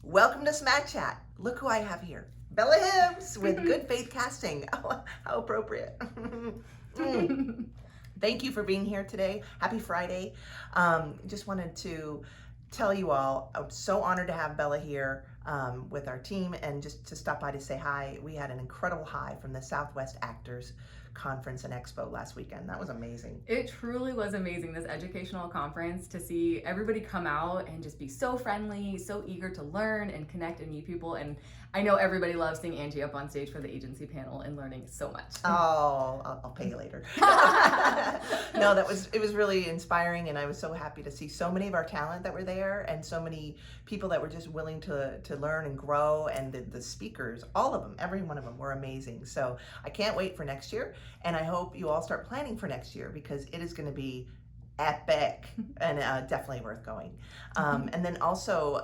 Welcome to SMAT Chat. Look who I have here. Bella Hibbs with Good Faith Casting. Oh, how appropriate. Thank you for being here today. Happy Friday. Just wanted to tell you all, I'm so honored to have Bella here with our team and just to stop by to say hi. We had an incredible hi from the Southwest Actors Conference and Expo last weekend. That was amazing. It truly was amazing, this educational conference, to see everybody come out and just be so friendly, so eager to learn and connect and meet people. And I know everybody loves seeing Angie up on stage for the agency panel and learning so much. Oh, I'll pay you later. No, it was really inspiring, and I was so happy to see so many of our talent that were there and so many people that were just willing to learn and grow, and the speakers, all of them, every one of them were amazing. So I can't wait for next year, and I hope you all start planning for next year because it is going to be epic and definitely worth going. And then also,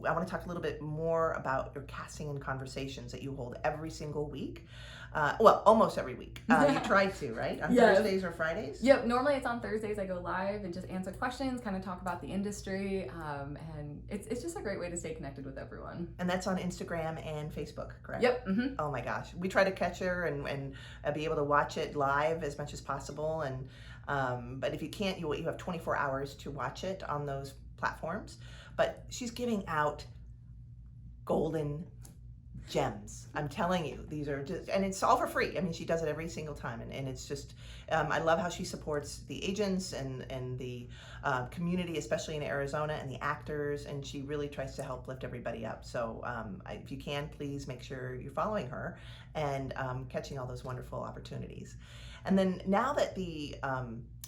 I want to talk a little bit more about your casting and conversations that you hold every single week. Well, almost every week. You try to, right? On Thursdays or Fridays? Yep, normally it's on Thursdays. I go live and just answer questions, kind of talk about the industry, and it's just a great way to stay connected with everyone. And that's on Instagram and Facebook, correct? Yep. Oh my gosh. We try to catch her and be able to watch it live as much as possible. And but if you can't, you have 24 hours to watch it on those platforms. But she's giving out golden gems. I'm telling you, these are just, and it's all for free. I mean, she does it every single time, and it's just, I love how she supports the agents and the community, especially in Arizona, and the actors, and she really tries to help lift everybody up. So if you can, please make sure you're following her and catching all those wonderful opportunities. And then now that the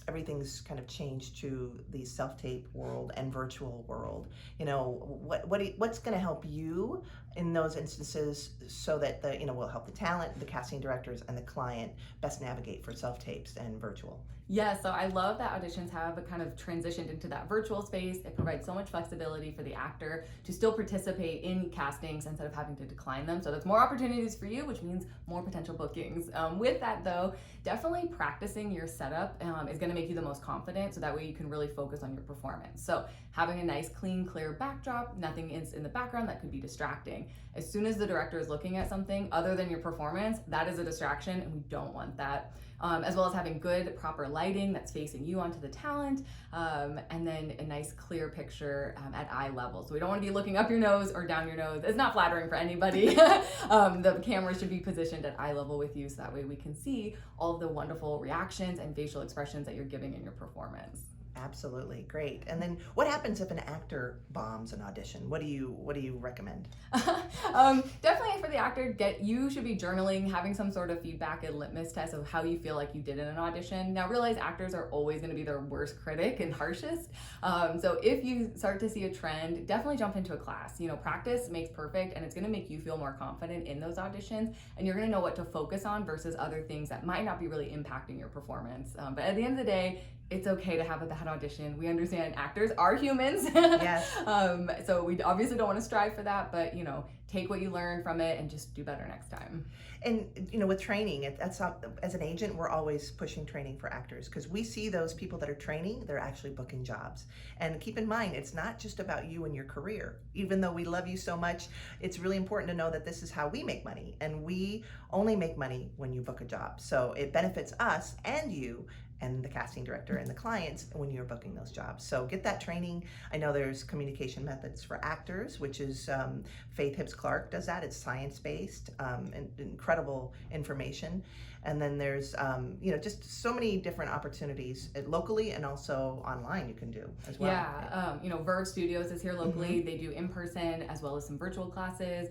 everything's kind of changed to the self-tape world and virtual world, you know, what's going to help you in those instances so that will help the talent, the casting directors, and the client best navigate for self-tapes and virtual? Yeah, so I love that auditions have kind of transitioned into that virtual space. It provides so much flexibility for the actor to still participate in castings instead of having to decline them. So that's more opportunities for you, which means more potential bookings. With that though, definitely practicing your setup is gonna make you the most confident, so that way you can really focus on your performance. So having a nice, clean, clear backdrop, nothing is in the background that could be distracting. As soon as the director is looking at something other than your performance, that is a distraction, and we don't want that. As well as having good, proper lighting that's facing you onto the talent, and then a nice clear picture at eye level. So we don't want to be looking up your nose or down your nose. It's not flattering for anybody. The camera should be positioned at eye level with you, so that way we can see all of the wonderful reactions and facial expressions that you're giving in your performance. Absolutely, great. And then what happens if an actor bombs an audition? What do you recommend? Definitely for the actor, you should be journaling, having some sort of feedback and litmus test of how you feel like you did in an audition. Now realize actors are always going to be their worst critic and harshest. So if you start to see a trend, definitely jump into a class. Practice makes perfect, and it's going to make you feel more confident in those auditions, and you're going to know what to focus on versus other things that might not be really impacting your performance. But at the end of the day, it's okay to have a bad audition. We understand actors are humans. Yes. So we obviously don't want to strive for that, but take what you learn from it and just do better next time. And with training, as an agent, we're always pushing training for actors, because we see those people that are training, they're actually booking jobs. And keep in mind, it's not just about you and your career. Even though we love you so much, it's really important to know that this is how we make money, and we only make money when you book a job. So it benefits us and you and the casting director and the clients when you're booking those jobs. So get that training. I know there's communication methods for actors, which is Faith Hibbs Clark does that. It's science-based and incredible information. And then there's just so many different opportunities locally and also online you can do as well. Yeah, Verve Studios is here locally. They do in-person as well as some virtual classes.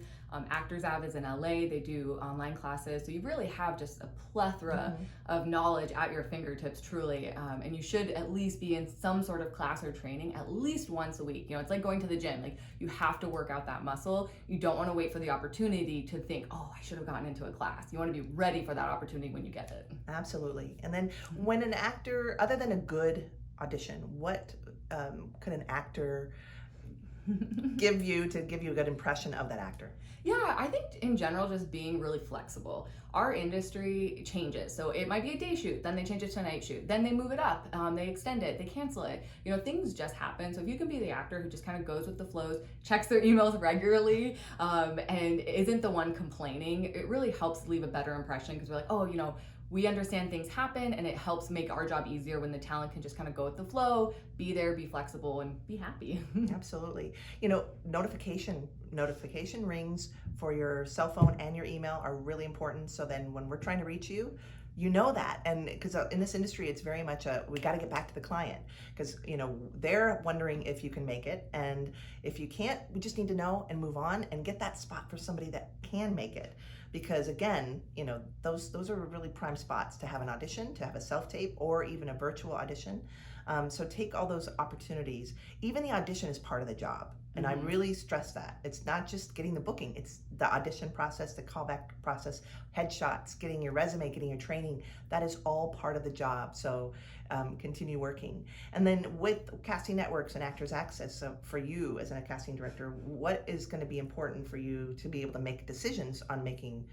Actors Ave is in LA. They do online classes. So you really have just a plethora of knowledge at your fingertips, truly. And you should at least be in some sort of class or training at least once a week. It's like going to the gym. Like, you have to work out that muscle. You don't want to wait for the opportunity to think, oh, I should have gotten into a class. You want to be ready for that opportunity when you get it. Absolutely. And then when an actor, other than a good audition, what could an actor give you a good impression of that actor? Yeah, I think in general, just being really flexible. Our industry changes. So it might be a day shoot, then they change it to a night shoot, then they move it up, they extend it, they cancel it. Things just happen. So if you can be the actor who just kind of goes with the flows, checks their emails regularly, and isn't the one complaining, it really helps leave a better impression, because we're like, oh, we understand things happen, and it helps make our job easier when the talent can just kind of go with the flow, be there, be flexible, and be happy. Absolutely. Notification rings for your cell phone and your email are really important. So then when we're trying to reach you, that. And because in this industry, it's very much we got to get back to the client, because they're wondering if you can make it, and if you can't, we just need to know and move on and get that spot for somebody that can make it. Because again, those are really prime spots to have an audition, to have a self-tape, or even a virtual audition. So take all those opportunities. Even the audition is part of the job. And I really stress that. It's not just getting the booking, it's the audition process, the callback process, headshots, getting your resume, getting your training. That is all part of the job. So continue working. And then with casting networks and Actors Access, so for you as a casting director, what is going to be important for you to be able to make decisions on making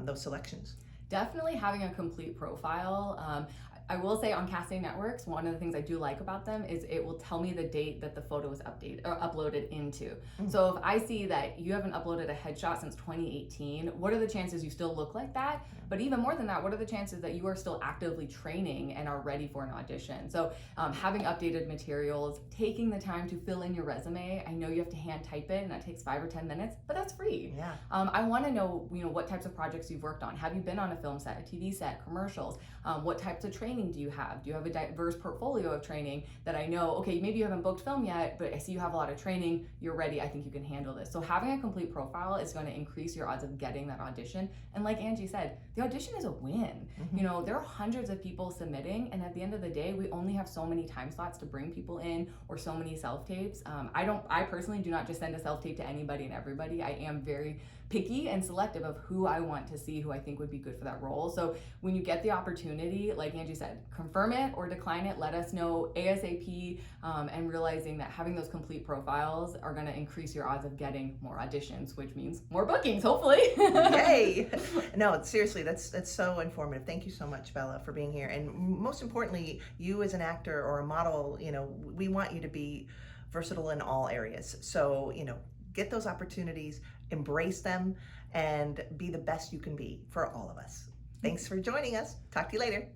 those selections? Definitely having a complete profile. I will say on casting networks, one of the things I do like about them is it will tell me the date that the photo was uploaded into. So if I see that you haven't uploaded a headshot since 2018, what are the chances you still look like that? But even more than that, what are the chances that you are still actively training and are ready for an audition? So having updated materials, taking the time to fill in your resume. I know you have to hand type it, and that takes 5 or 10 minutes, but that's free. Yeah. I want to know, what types of projects you've worked on. Have you been on a film set, a TV set, commercials? What types of training do you have? Do you have a diverse portfolio of training that I know, okay, maybe you haven't booked film yet, but I see you have a lot of training, you're ready, I think you can handle this. So having a complete profile is going to increase your odds of getting that audition. And like Angie said, the audition is a win. There are hundreds of people submitting, and at the end of the day, we only have so many time slots to bring people in, or so many self-tapes. I personally do not just send a self-tape to anybody and everybody. I am very picky and selective of who I want to see, who I think would be good for that role. So when you get the opportunity, like Angie said, confirm it or decline it, let us know ASAP, and realizing that having those complete profiles are going to increase your odds of getting more auditions, which means more bookings, hopefully. Yay! No, seriously, that's so informative. Thank you so much, Bella, for being here. And most importantly, you as an actor or a model, we want you to be versatile in all areas. So, get those opportunities, embrace them, and be the best you can be for all of us. Thanks for joining us. Talk to you later.